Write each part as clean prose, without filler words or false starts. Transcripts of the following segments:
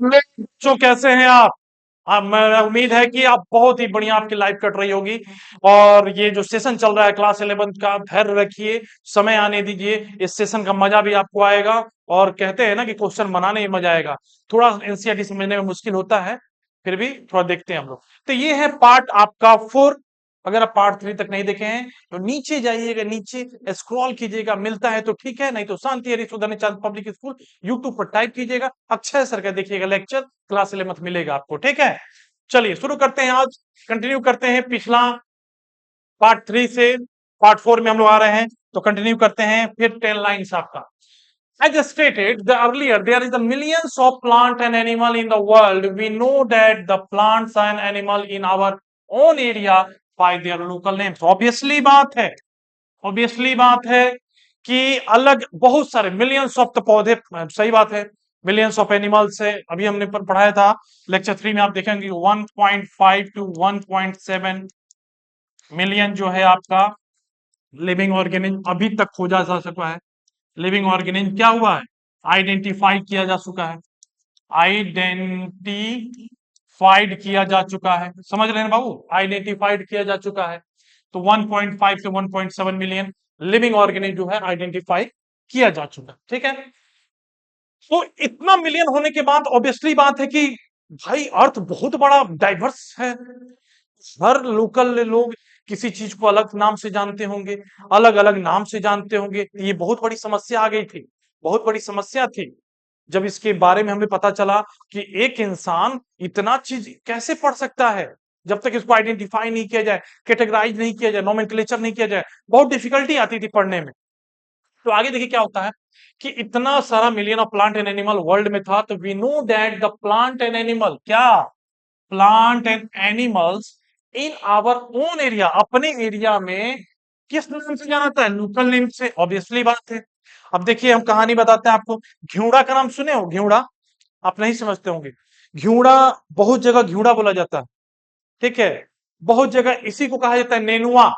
बच्चों कैसे हैं आप? मैं उम्मीद है कि आप बहुत ही बढ़िया आपकी लाइफ कट रही होगी। और ये जो सेशन चल रहा है क्लास 11th का, धैर्य रखिए, समय आने दीजिए, इस सेशन का मजा भी आपको आएगा। और कहते हैं ना कि क्वेश्चन बनाने में मजा आएगा। थोड़ा एनसीईआरटी समझने में मुश्किल होता है, फिर भी थोड़ा देखते हैं हम लोग। तो ये है पार्ट आपका 4। अगर आप पार्ट 3 तक नहीं देखे हैं तो नीचे जाइएगा, नीचे स्क्रॉल कीजिएगा, मिलता है तो ठीक है, नहीं तो शांति हरिशोधन चांद पब्लिक स्कूल यूट्यूब पर टाइप कीजिएगा, अक्षय सर का देखिएगा लेक्चर, क्लास 11 मिलेगा आपको। ठीक है, चलिए शुरू करते हैं आज। कंटिन्यू करते हैं पिछला पार्ट 3 से पार्ट 4 में हम लोग आ रहे हैं, तो कंटिन्यू करते हैं। फिर 10 लाइन्स आपका। As stated earlier, there is a millions of plant and animal in the world. We know that the plants and animal in our own area by their local names. Obviously बात है कि अलग बहुत सारे millions of तो पौधे, सही बात है, मिलियंस ऑफ एनिमल्स है। अभी हमने पढ़ाया था लेक्चर 3 में, आप देखेंगे 1.5 टू 1.7 मिलियन जो है आपका लिविंग ऑर्गेनिज्म अभी तक खोजा जा सका है। लिविंग ऑर्गेनिज्म क्या हुआ है, आइडेंटिफाई किया जा चुका है, आइडेंटिफाइड किया जा चुका है। समझ रहे हैं बाबू, आइडेंटिफाइड किया जा चुका है। तो 1.5 से 1.7 मिलियन लिविंग ऑर्गेनिज्म जो है आइडेंटिफाई किया जा चुका है। ठीक है, तो इतना मिलियन होने के बाद ऑब्वियसली बात है कि भाई अर्थ बहुत बड़ा डाइवर्स है। हर लोकल लोग किसी चीज को अलग नाम से जानते होंगे, अलग अलग नाम से जानते होंगे। ये बहुत बड़ी समस्या आ गई थी, बहुत बड़ी समस्या थी जब इसके बारे में हमें पता चला कि एक इंसान इतना चीज कैसे पढ़ सकता है जब तक इसको आइडेंटिफाई नहीं किया जाए, कैटेगराइज नहीं किया जाए, नोमेनक्लेचर नहीं किया जाए। बहुत डिफिकल्टी आती थी पढ़ने में। तो आगे देखिए क्या होता है कि इतना सारा million of plant and animal world में था, तो we know that the plant and animal, क्या plant and animals in our own area, अपने एरिया में किस नाम से जाना जाता है, लोकल नेम से। ऑब्वियसली बात है। अब देखिए हम कहानी बताते हैं आपको। घिउड़ा का नाम सुने हो? घिउड़ा आप नहीं समझते होंगे। घिउड़ा बहुत जगह घिउड़ा बोला जाता है, ठीक है, बहुत जगह इसी को कहा जाता है नेनुआ।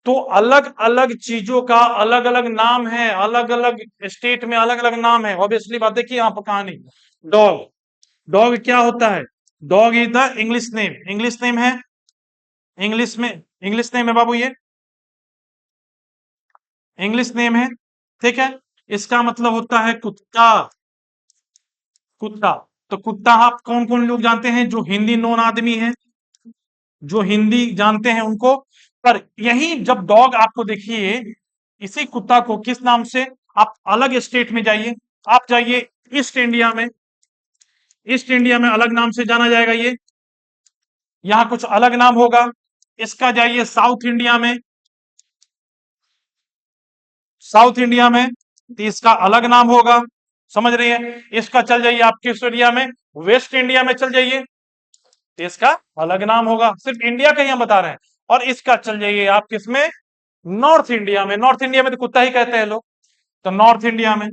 तो अलग अलग चीजों का अलग अलग नाम है, अलग अलग स्टेट में अलग अलग नाम है। ऑब्वियसली बात है कि यहाँ पर कहानी, डॉग, डॉग क्या होता है, dog is the English name, English name है, इंग्लिश में इंग्लिश नेम है बाबू, ये इंग्लिश नेम है। ठीक है, इसका मतलब होता है कुत्ता, कुत्ता। तो कुत्ता आप कौन कौन लोग जानते हैं, जो हिंदी नॉन आदमी है, जो हिंदी जानते हैं उनको। पर यही जब डॉग आपको देखिए, इसी कुत्ता को किस नाम से, आप अलग स्टेट में जाइए, आप जाइए ईस्ट इंडिया में, ईस्ट इंडिया में अलग नाम से जाना जाएगा ये, यहाँ कुछ अलग नाम होगा। इसका जाइए साउथ इंडिया में, साउथ इंडिया में तो इसका अलग नाम होगा। समझ रही है? इसका चल जाइए आप किस एरिया में, वेस्ट इंडिया में चल जाइए, तो इसका अलग नाम होगा। सिर्फ इंडिया का ही हम बता रहे हैं। और इसका चल जाइए आप किसमें, नॉर्थ इंडिया में। नॉर्थ इंडिया में तो कुत्ता ही कहते हैं लोग, तो नॉर्थ इंडिया में,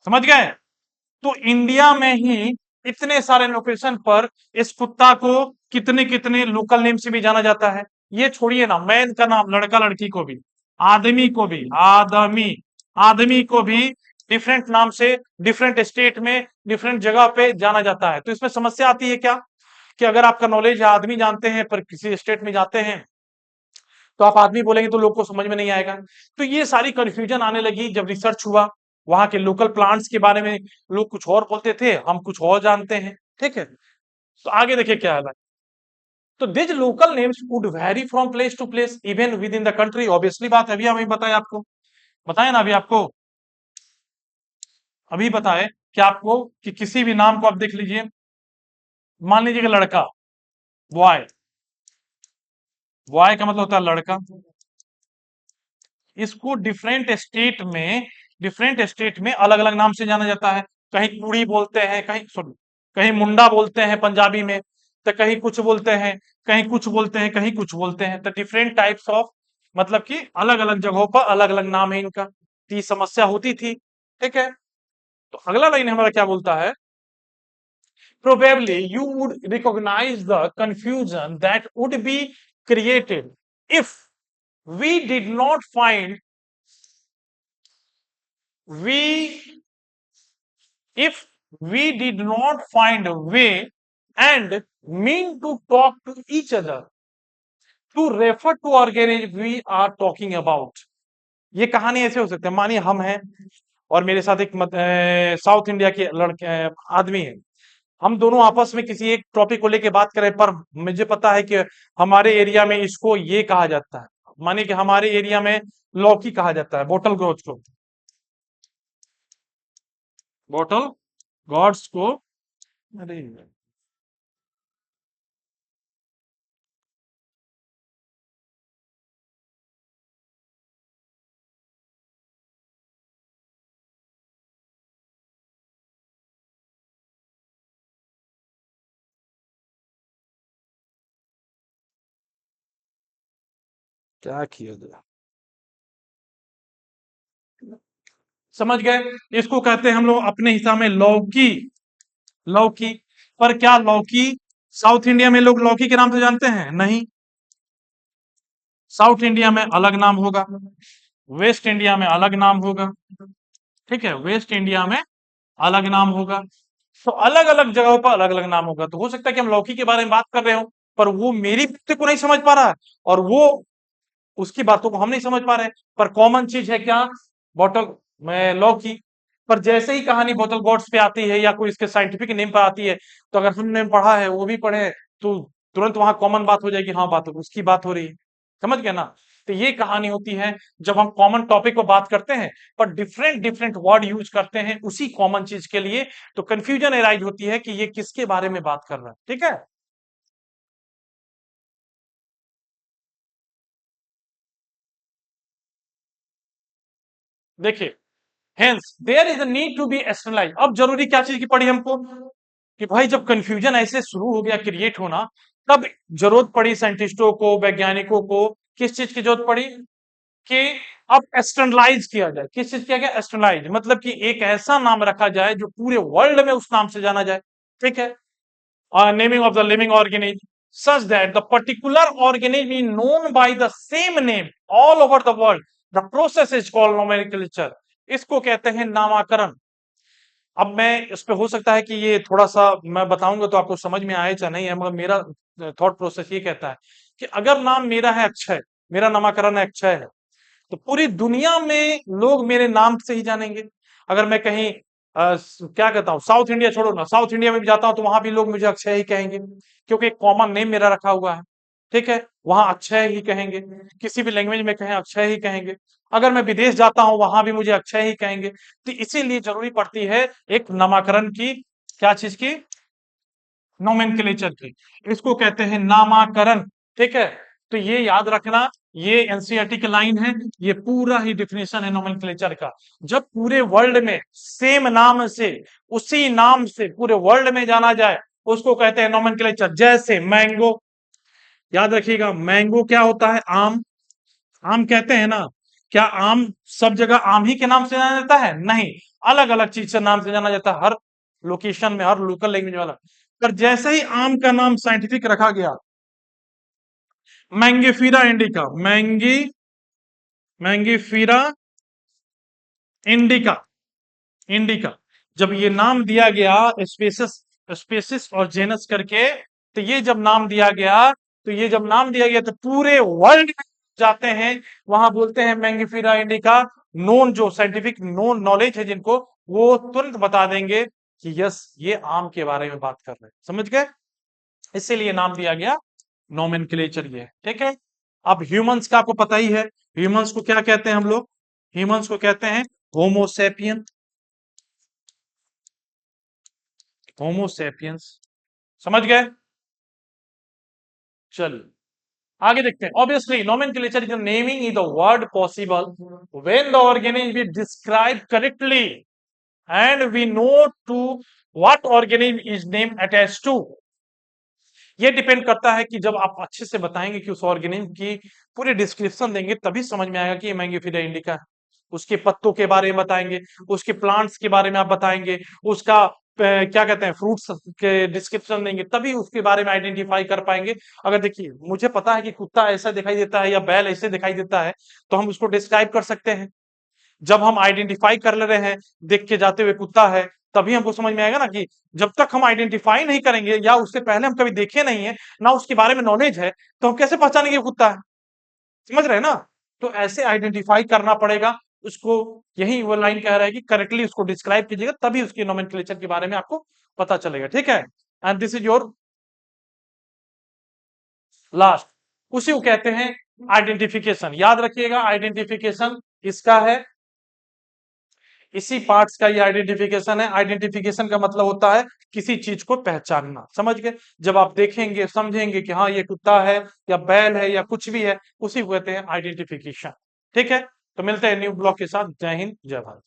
समझ गए। तो इंडिया में ही इतने सारे लोकेशन पर इस कुत्ता को कितने कितने लोकल नेम से भी जाना जाता है। ये छोड़िए ना, मैन का नाम, लड़का लड़की को भी, आदमी को भी, आदमी, आदमी को भी डिफरेंट नाम से डिफरेंट स्टेट में डिफरेंट जगह पे जाना जाता है। तो इसमें समस्या आती है क्या, कि अगर आपका नॉलेज है, आदमी जानते हैं पर किसी स्टेट में जाते हैं, तो आप आदमी बोलेंगे तो लोग को समझ में नहीं आएगा। तो ये सारी कंफ्यूजन आने लगी जब रिसर्च हुआ। वहां के लोकल प्लांट्स के बारे में लोग कुछ और बोलते थे, हम कुछ और जानते हैं। ठीक है, तो आगे देखिए क्या है। तो this local names would vary from place to place even within the country. Obviously बात है, अभी हमें बताया आपको, बताया ना अभी आपको, अभी बताए कि आपको कि किसी भी नाम को आप देख लीजिए, मान लीजिए कि लड़का, बॉय, बॉय का मतलब होता है लड़का। इसको डिफरेंट स्टेट में अलग अलग नाम से जाना जाता है। कहीं कुड़ी बोलते हैं, कहीं सॉरी, कहीं मुंडा बोलते हैं पंजाबी में, तो कहीं कुछ बोलते हैं, कहीं कुछ बोलते हैं, कहीं कुछ बोलते हैं। तो डिफरेंट टाइप्स ऑफ, मतलब कि अलग अलग जगहों पर अलग अलग नाम है इनका। तो ये समस्या होती थी। ठीक है, तो अगला लाइन हमारा क्या बोलता है, probably you would recognize the confusion that would be created if we did not find, we if we did not find a way and mean to talk to each other to refer to organism we are talking about। ये कहानी ऐसे हो सकती है, मानिए हम हैं और मेरे साथ एक साउथ इंडिया के लड़के आदमी है, हम दोनों आपस में किसी एक टॉपिक को लेके बात करें, पर मुझे पता है कि हमारे एरिया में इसको ये कहा जाता है, मानिए कि हमारे एरिया में लौकी कहा जाता है, बोटल गोट्स को, बोटल गॉड्स को। अरे क्या किया जाए, समझ गए? इसको कहते हैं हम लोग अपने हिसाब में लौकी, लौकी। पर क्या लौकी साउथ इंडिया में लोग लौकी के नाम से जानते हैं? नहीं, साउथ इंडिया में अलग नाम होगा, वेस्ट इंडिया में अलग नाम होगा, ठीक है, वेस्ट इंडिया में अलग नाम होगा। तो अलग अलग जगहों पर अलग अलग नाम होगा। तो हो सकता है कि हम लौकी के बारे में बात कर रहे हो, पर वो मेरी बातों को नहीं समझ पा रहा है और वो उसकी बातों को हम नहीं समझ पा रहे हैं। पर कॉमन चीज है क्या? बॉटल में लौकी। पर जैसे ही कहानी बोतल गॉड्स पे आती है या कोई इसके साइंटिफिक नेम पर आती है, तो अगर हमने पढ़ा है वो भी पढ़े, तो तुरंत वहां कॉमन बात हो जाएगी, हाँ बात उसकी बात हो रही है। समझ गया ना? तो ये कहानी होती है जब हम कॉमन टॉपिक को बात करते हैं पर डिफरेंट डिफरेंट वर्ड यूज करते हैं उसी कॉमन चीज के लिए, तो कंफ्यूजन एराइज होती है कि ये किसके बारे में बात कर रहा है। ठीक है, देखिए, hence there is a need to be externalise. अब जरूरी क्या चीज की पड़ी हमको कि भाई जब कंफ्यूजन ऐसे शुरू हो गया क्रिएट होना, तब जरूरत पड़ी साइंटिस्टों को, वैज्ञानिकों को, किस चीज की जरूरत पड़ी कि अब एक्सटर्नलाइज किया जाए। किस चीज किया गया? एक्सटर्नलाइज, मतलब कि एक ऐसा नाम रखा जाए जो पूरे वर्ल्ड में उस नाम से जाना जाए। ठीक है, naming of the living organism such that the particular organism is known by the same name all over the world, the process is called nomenclature। इसको कहते हैं नामाकरण। अब मैं इस पे हो सकता है कि ये थोड़ा सा मैं बताऊंगा तो आपको समझ में आए चाहे नहीं है, मगर मेरा थॉट प्रोसेस ये कहता है कि अगर नाम मेरा है अक्षय, मेरा नामाकरण है अक्षय है, तो पूरी दुनिया में लोग मेरे नाम से ही जानेंगे। अगर मैं कहीं क्या कहता हूँ, साउथ इंडिया छोड़ो ना, साउथ इंडिया में भी जाता हूँ तो वहां भी लोग मुझे अक्षय ही कहेंगे, क्योंकि एक कॉमन नेम मेरा रखा हुआ है। ठीक है, वहां अक्षय ही कहेंगे, किसी भी लैंग्वेज में कहें अक्षय ही कहेंगे। अगर मैं विदेश जाता हूं वहां भी मुझे अक्षय ही कहेंगे। तो इसीलिए जरूरी पड़ती है एक नामाकरण की, क्या चीज की? नोमेनक्लेचर की। इसको कहते हैं नामाकरण। ठीक है, तो ये याद रखना, ये एनसीईआरटी की लाइन है, ये पूरा ही डिफिनेशन है नोमेनक्लेचर का। जब पूरे वर्ल्ड में सेम नाम से, उसी नाम से पूरे वर्ल्ड में जाना जाए, उसको कहते हैं नोमेनक्लेचर। जैसे मैंगो, याद रखिएगा, मैंगो क्या होता है? आम। आम कहते हैं ना, क्या आम सब जगह आम ही के नाम से जाना जाता है? नहीं, अलग अलग चीज से नाम से जाना जाता है, हर लोकेशन में, हर लोकल लैंग्वेज वाला। पर जैसे ही आम का नाम साइंटिफिक रखा गया, मैंगीफीरा इंडिका, मैंगीफीरा इंडिका, इंडिका, जब ये नाम दिया गया, स्पेसिस, स्पेसिस और जेनस करके, तो ये जब नाम दिया गया, तो ये जब नाम दिया गया तो पूरे वर्ल्ड में जाते हैं, वहां बोलते हैं मैंगीफीरा इंडिका। नोन, जो साइंटिफिक नोन नॉलेज है जिनको, वो तुरंत बता देंगे कि यस ये आम के बारे में बात कर रहे हैं। समझ गए? इसीलिए नाम दिया गया नोमेनक्लेचर ये। ठीक है, अब ह्यूमंस का आपको पता ही है, ह्यूमंस को क्या कहते हैं हम लोग? ह्यूमंस को कहते हैं होमोसेपियन, होमोसेपियंस। समझ गए? चलिए आगे देखते हैं। Obviously nomenclature is naming is the word possible when the organism is describe correctly and we know to what organism is name attach to. ये डिपेंड करता है कि जब आप अच्छे से बताएंगे कि उस ऑर्गेनिज्म की पूरी डिस्क्रिप्शन देंगे, तभी समझ में आएगा कि ये मैंगीफेरा इंडिका है। उसके पत्तों के बारे में बताएंगे, उसके प्लांट्स के बारे में आप बताएंगे, उसका क्या कहते हैं फ्रूट्स के डिस्क्रिप्शन देंगे, तभी उसके बारे में आइडेंटिफाई कर पाएंगे। अगर देखिए मुझे पता है कि कुत्ता ऐसा दिखाई देता है या बैल ऐसे दिखाई देता है, तो हम उसको डिस्क्राइब कर सकते हैं। जब हम आइडेंटिफाई कर ले रहे हैं, देख के जाते हुए कुत्ता है, तभी हमको समझ में आएगा ना कि जब तक हम आइडेंटिफाई नहीं करेंगे या उससे पहले हम कभी देखे नहीं है ना उसके बारे में नॉलेज है, तो हम कैसे पहचानेंगे कुत्ता है? समझ रहे हैं ना? तो ऐसे आइडेंटिफाई करना पड़ेगा उसको। यही वो लाइन कह रहा है कि करेक्टली उसको डिस्क्राइब कीजिएगा, तभी उसके नोमेनक्लेचर के बारे में आपको पता चलेगा। ठीक है, and this is your last. उसी को कहते हैं आइडेंटिफिकेशन। याद रखिएगा, आइडेंटिफिकेशन इसका है, इसी पार्ट्स का ये आइडेंटिफिकेशन है। आइडेंटिफिकेशन का मतलब होता है किसी चीज को पहचानना। समझ गए? जब आप देखेंगे समझेंगे कि हाँ ये कुत्ता है या बैल है या कुछ भी है, उसी को कहते हैं आइडेंटिफिकेशन। ठीक है, तो मिलते हैं न्यू ब्लॉग के साथ। जय हिंद, जय भारत।